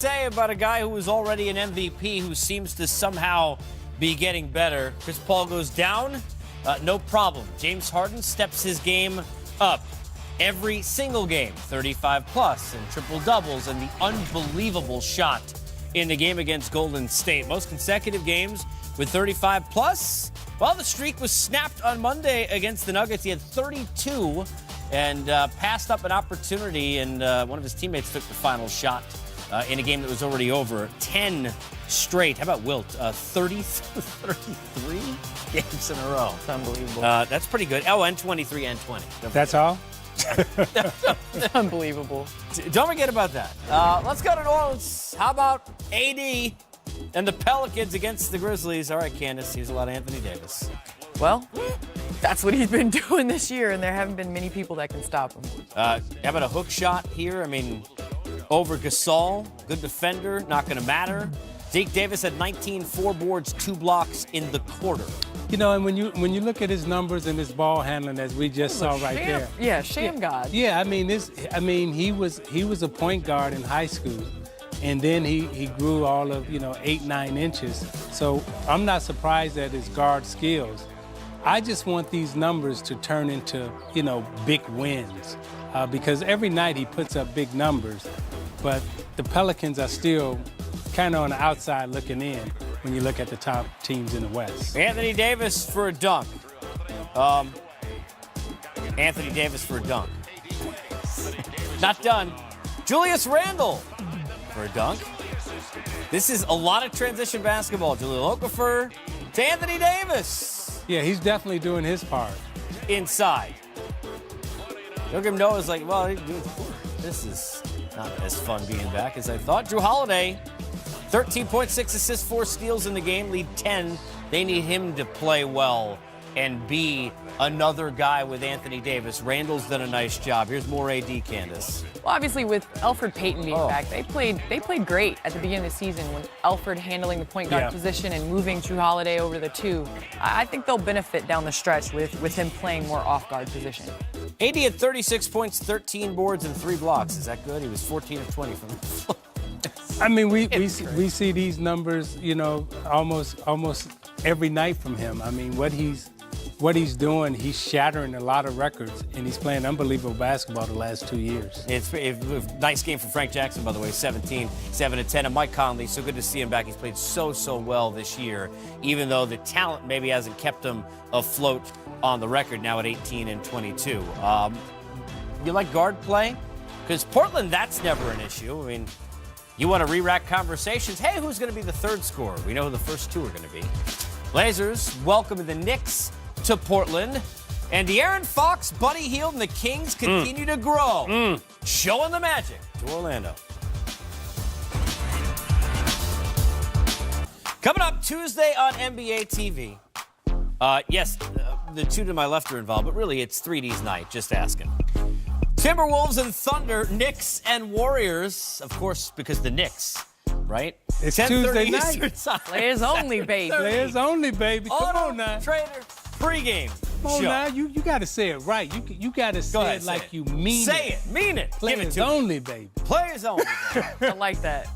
say about a guy who was already an MVP who seems to somehow be getting better. Chris Paul goes down, no problem. James Harden steps his game up every single game, 35 plus and triple doubles, and the unbelievable shot in the game against Golden State. Most consecutive games with 35 plus. Well, the streak was snapped on Monday against the Nuggets. He had 32 and passed up an opportunity, and one of his teammates took the final shot in a game that was already over. 10 straight. How about Wilt? 33 games in a row. It's unbelievable. That's pretty good. Oh, and 23 and 20. That's all? Unbelievable. Don't forget about that. Let's go to New Orleans. How about AD and the Pelicans against the Grizzlies? All right, Candace, here's a lot of Anthony Davis. Well, that's what he's been doing this year, and there haven't been many people that can stop him. How about a hook shot here? I mean, over Gasol, good defender, not going to matter. Zeke Davis had 19, 4 boards, 2 blocks in the quarter. You know, and when you look at his numbers and his ball handling, as we just saw right there. Yeah, sham god. Yeah, I mean, he was a point guard in high school, and then he grew all of 8, 9 inches. So I'm not surprised at his guard skills. I just want these numbers to turn into big wins, because every night he puts up big numbers, but the Pelicans are still kind of on the outside looking in when you look at the top teams in the West. Anthony Davis for a dunk. Anthony Davis for a dunk. Not done. Julius Randle for a dunk. This is a lot of transition basketball. Jahlil Okafor to Anthony Davis. Yeah, he's definitely doing his part. Inside. Joakim Noah is like, well, this is not as fun being back as I thought. Drew Holiday, 13.6 assists, 4 steals in the game, lead 10. They need him to play well and be another guy with Anthony Davis. Randall's done a nice job. Here's more AD, Candace. Well, obviously, with Elfrid Payton being back, they played great at the beginning of the season when Elfrid handling the point guard position and moving Drew Holiday over the 2. I think they'll benefit down the stretch with him playing more off-guard position. AD had 36 points, 13 boards, and 3 blocks. Is that good? He was 14 of 20 from the floor. I mean, we see these numbers, almost every night from him. I mean, what he's doing, he's shattering a lot of records, and he's playing unbelievable basketball the last 2 years. It's a nice game for Frank Jackson, by the way, 17, 7 and 10. And Mike Conley, so good to see him back. He's played so well this year, even though the talent maybe hasn't kept him afloat on the record now at 18 and 22. You like guard play? Because Portland, that's never an issue. I mean, you want to re-rack conversations. Hey, who's going to be the third scorer? We know who the first 2 are going to be. Blazers welcome the Knicks to Portland. And De'Aaron Fox, Buddy Hield, and the Kings continue to grow. Showing the magic to Orlando. Coming up Tuesday on NBA TV. Yes, the 2 to my left are involved, but really it's 3D's night, just asking. Timberwolves and Thunder, Knicks and Warriors, of course, because the Knicks, right? It's Tuesday night. Players only, baby. Players only, baby. Come on now. Trader pregame. Come on now. You got to say it right. You got to say it like you mean it. Say it. Mean it. Players Give it to only, me. baby. Players only, baby. I like that.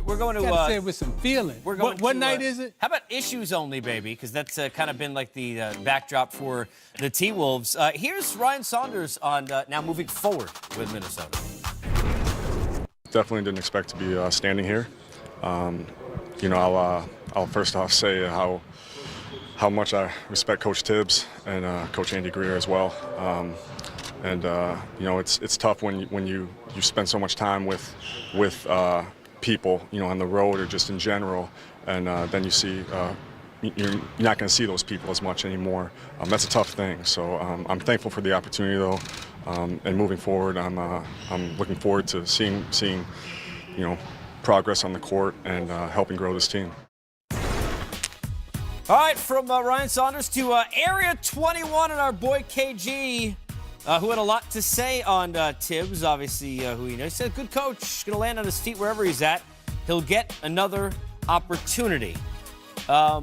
We're going to... You got to say it with some feeling. What night is it? How about issues only, baby? Because that's kind of been like the backdrop for the T-Wolves. Here's Ryan Saunders on now moving forward with Minnesota. Definitely didn't expect to be standing here. I'll first off say how much I respect Coach Tibbs and Coach Andy Greer as well. It's tough when you spend so much time with people, on the road or just in general, and then you see you're not going to see those people as much anymore. That's a tough thing. So I'm thankful for the opportunity though, and moving forward, I'm looking forward to seeing progress on the court and helping grow this team. All right, from Ryan Saunders to Area 21 and our boy KG, who had a lot to say on Tibbs, obviously, who he said, good coach, going to land on his feet wherever he's at. He'll get another opportunity. By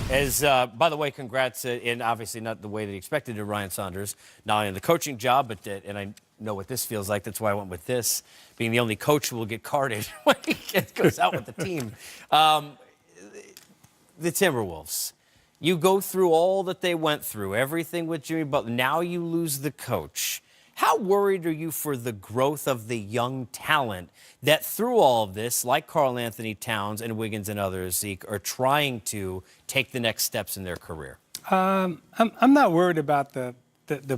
the way, congrats, and obviously not the way that he expected to Ryan Saunders, not only in the coaching job, but and I know what this feels like. That's why I went with this, being the only coach who will get carded when he goes out with the team. The Timberwolves. You go through all that they went through, everything with Jimmy Butler. Now you lose the coach. How worried are you for the growth of the young talent that through all of this, like Karl Anthony Towns and Wiggins and others, Zeke, are trying to take the next steps in their career? I'm not worried about the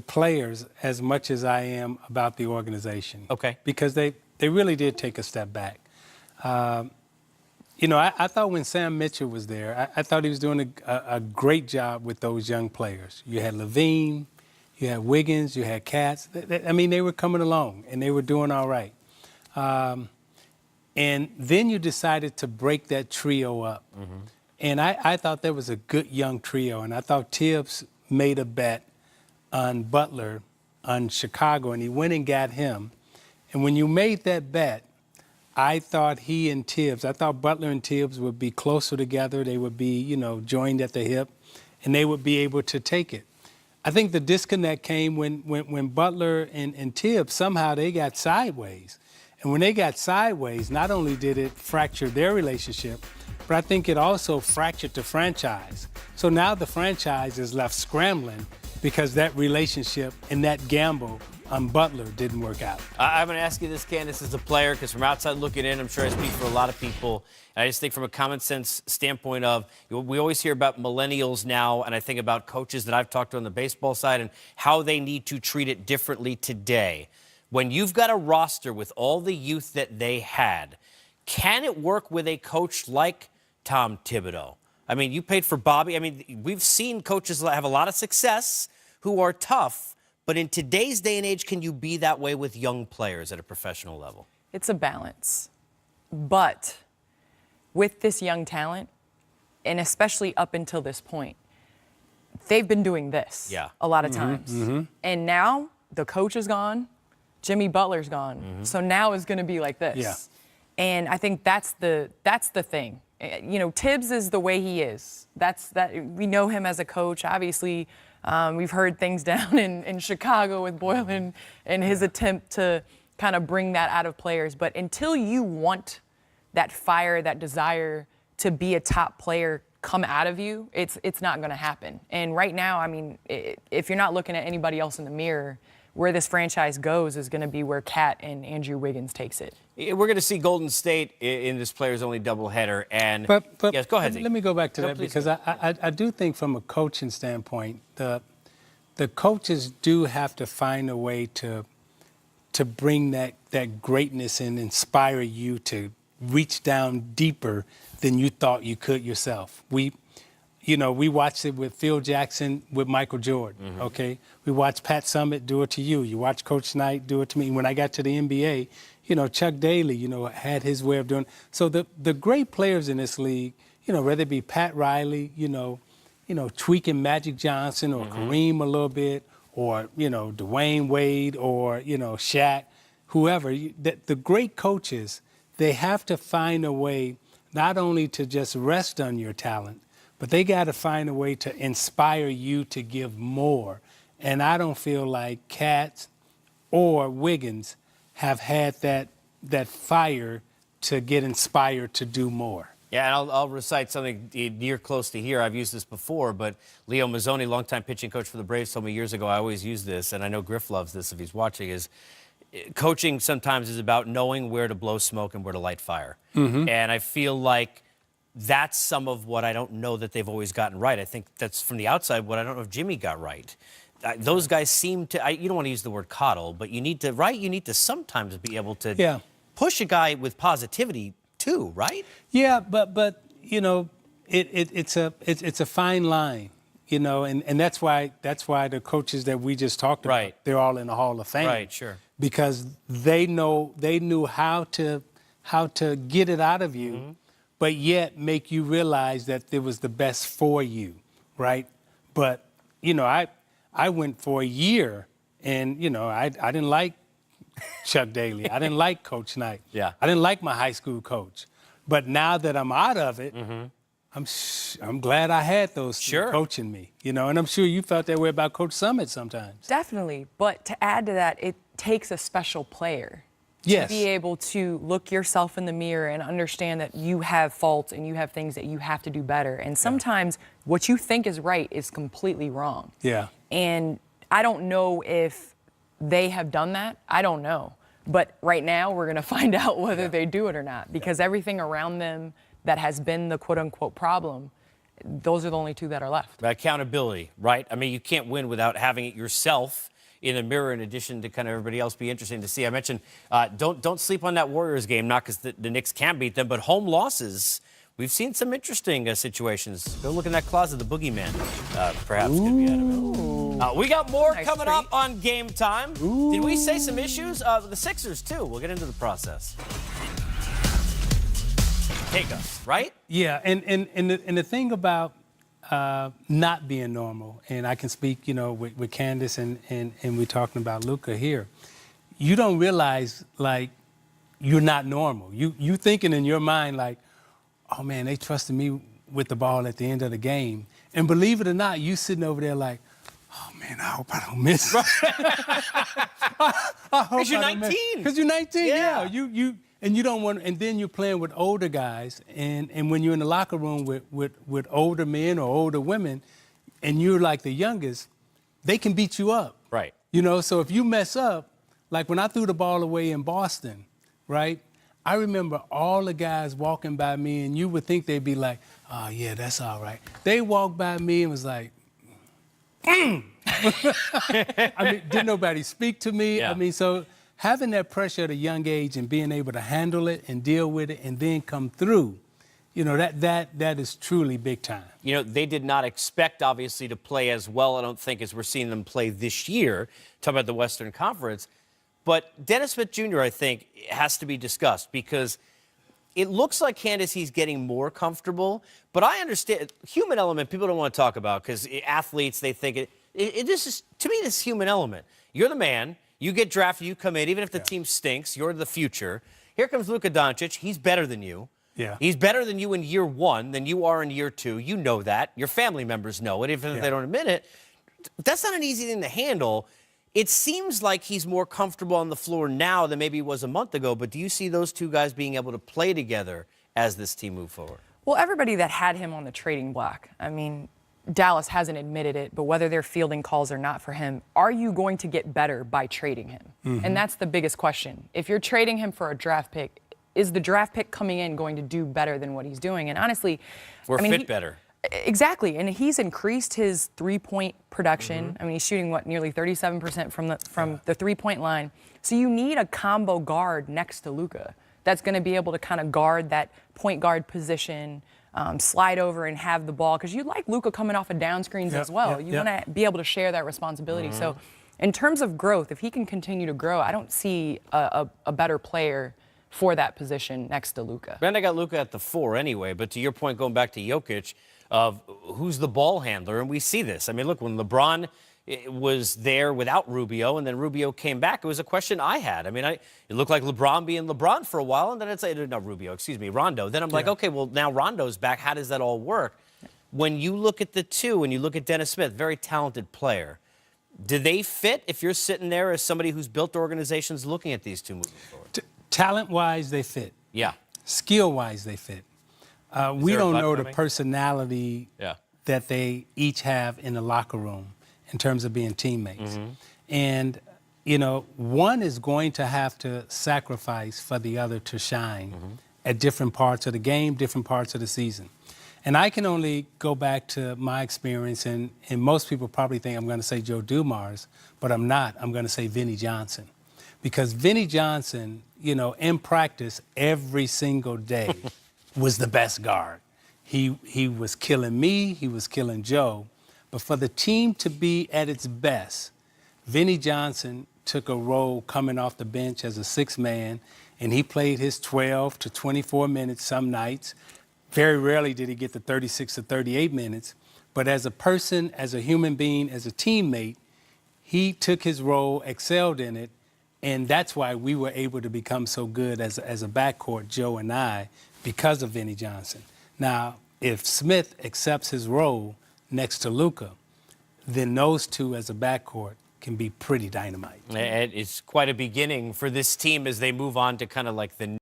players as much as I am about the organization. Okay. Because they really did take a step back. I thought when Sam Mitchell was there, I thought he was doing a great job with those young players. You had Levine, you had Wiggins, you had Katz. They were coming along, and they were doing all right. And then you decided to break that trio up. Mm-hmm. And I thought that was a good young trio, and I thought Tibbs made a bet on Butler, on Chicago, and he went and got him. And when you made that bet, I thought I thought Butler and Tibbs would be closer together. They would be, joined at the hip, and they would be able to take it. I think the disconnect came when Butler and Tibbs, somehow they got sideways. And when they got sideways, not only did it fracture their relationship, but I think it also fractured the franchise. So now the franchise is left scrambling because that relationship and that gamble on Butler didn't work out. I'm going to ask you this, Candace, as a player, because from outside looking in, I'm sure I speak for a lot of people. And I just think from a common sense standpoint of, we always hear about millennials now, and I think about coaches that I've talked to on the baseball side and how they need to treat it differently today. When you've got a roster with all the youth that they had, can it work with a coach like Tom Thibodeau? You paid for Bobby. We've seen coaches have a lot of success who are tough. But in today's day and age, can you be that way with young players at a professional level? It's a balance. But with this young talent, and especially up until this point, they've been doing this a lot of times. Mm-hmm. And now the coach is gone, Jimmy Butler's gone. Mm-hmm. So now it's going to be like this. Yeah. And I think that's the thing. Tibbs is the way he is. We know him as a coach. Obviously, we've heard things down in Chicago with Boylan and his attempt to kind of bring that out of players. But until you want that fire, that desire to be a top player come out of you, it's not going to happen. And right now, if you're not looking at anybody else in the mirror, where this franchise goes is going to be where Kat and Andrew Wiggins takes it. We're going to see Golden State in this players-only doubleheader. And but yes, go ahead, Zeke. Let me go back to that because I do think from a coaching standpoint, the coaches do have to find a way to bring that greatness and inspire you to reach down deeper than you thought you could yourself. We watched it with Phil Jackson, with Michael Jordan, mm-hmm. Okay? We watched Pat Summitt do it to you. You watched Coach Knight do it to me. When I got to the NBA, Chuck Daly, had his way of doing it. So the great players in this league, whether it be Pat Riley, tweaking Magic Johnson or mm-hmm. Kareem a little bit, or, Dwayne Wade or, Shaq, whoever, the great coaches, they have to find a way not only to just rest on your talent, but they got to find a way to inspire you to give more. And I don't feel like Katz or Wiggins have had that fire to get inspired to do more. Yeah, and I'll recite something near close to here. I've used this before, but Leo Mazzoni, longtime pitching coach for the Braves, told me years ago, I always use this, and I know Griff loves this if he's watching, is coaching sometimes is about knowing where to blow smoke and where to light fire. Mm-hmm. And I feel like that's some of what I don't know that they've always gotten right. I think that's from the outside what I don't know if Jimmy got right. Those guys seem to, you don't want to use the word coddle, but you need to sometimes be able to push a guy with positivity too, right? Yeah, but it's a fine line, and that's why the coaches that we just talked about, they're all in the Hall of Fame. Right, sure. Because they knew how to get it out of you. Mm-hmm. But yet make you realize that it was the best for you, right? But, I went for a year and, I didn't like Chuck Daly. I didn't like Coach Knight. Yeah. I didn't like my high school coach. But now that I'm out of it, mm-hmm. I'm glad I had those coaching me, and I'm sure you felt that way about Coach Summitt sometimes. Definitely. But to add to that, takes a special player. Yes. To be able to look yourself in the mirror and understand that you have faults and you have things that you have to do better. And sometimes what you think is right is completely wrong. Yeah. And I don't know if they have done that. I don't know. But right now we're going to find out whether they do it or not, because everything around them that has been the quote unquote problem, those are the only two that are left. Accountability, right? I mean, you can't win without having it yourself in the mirror, in addition to kind of everybody else. Be interesting to see. I mentioned don't sleep on that Warriors game, not because the Knicks can beat them, but home losses. We've seen some interesting situations. Go look in that closet. The boogeyman perhaps could be out of it. We got more coming up on Game Time. Did we say some issues? The Sixers, too. We'll get into the process. Take us, right? Yeah, and the thing about not being normal, and I can speak, with Candace and we're talking about Luka here. You don't realize, like, you're not normal. You thinking in your mind, like, oh, man, they trusted me with the ball at the end of the game. And believe it or not, you sitting over there like, oh, man, I hope I don't miss. Because you're 19. Because you're 19, yeah. And you don't want, and then you're playing with older guys, and when you're in the locker room with older men or older women, and you're like the youngest, they can beat you up. Right. So if you mess up, like when I threw the ball away in Boston, right? I remember all the guys walking by me, and you would think they'd be like, oh, yeah, that's all right. They walked by me and was like, I mean, didn't nobody speak to me? Yeah. I mean, so having that pressure at a young age and being able to handle it and deal with it and then come through, that is truly big time. They did not expect, obviously, to play as well, I don't think, as we're seeing them play this year. Talk about the Western Conference. But Dennis Smith Jr., I think, has to be discussed because it looks like, Candace, he's getting more comfortable. But I understand, human element, people don't want to talk about because athletes, they think this is, to me, this human element. You're the man. You get drafted, you come in. Even if the team stinks, you're the future. Here comes Luka Doncic. He's better than you. Yeah. He's better than you in year one than you are in year two. You know that. Your family members know it, even if they don't admit it. That's not an easy thing to handle. It seems like he's more comfortable on the floor now than maybe he was a month ago, but do you see those two guys being able to play together as this team moves forward? Well, everybody that had him on the trading block, I mean, Dallas hasn't admitted it, but whether they're fielding calls or not for him, are you going to get better by trading him? Mm-hmm. And that's the biggest question. If you're trading him for a draft pick, is the draft pick coming in going to do better than what he's doing? And honestly, better. Exactly, and he's increased his three-point production. Mm-hmm. I mean, he's shooting, nearly 37% from the three-point line. So you need a combo guard next to Luka that's going to be able to kind of guard that point guard position, slide over and have the ball, because you like Luka coming off of down screens as well. You want to be able to share that responsibility. Mm-hmm. So in terms of growth, if he can continue to grow, I don't see a better player for that position next to Luka. And I got Luka at the 4 anyway, but to your point, going back to Jokic, of who's the ball handler, and we see this. I mean, look, when LeBron was there without Rubio, and then Rubio came back, it was a question I had. I mean, it looked like LeBron being LeBron for a while, and then it's like, not Rubio, excuse me, Rondo. Then I'm like, okay, well, now Rondo's back. How does that all work? When you look at the two, and you look at Dennis Smith, very talented player, do they fit if you're sitting there as somebody who's built organizations looking at these two moving forward? Talent-wise, they fit. Yeah. Skill-wise, they fit. We don't know the personality that they each have in the locker room in terms of being teammates. Mm-hmm. And, one is going to have to sacrifice for the other to shine at different parts of the game, different parts of the season. And I can only go back to my experience, and most people probably think I'm going to say Joe Dumars, but I'm not. I'm going to say Vinnie Johnson. Because Vinnie Johnson, in practice every single day, was the best guard. He was killing me, he was killing Joe. But for the team to be at its best, Vinnie Johnson took a role coming off the bench as a sixth man, and he played his 12 to 24 minutes some nights. Very rarely did he get the 36 to 38 minutes. But as a person, as a human being, as a teammate, he took his role, excelled in it, and that's why we were able to become so good as a backcourt, Joe and I, because of Vinnie Johnson. Now, if Smith accepts his role next to Luka, then those two as a backcourt can be pretty dynamite. It's quite a beginning for this team as they move on to kind of like the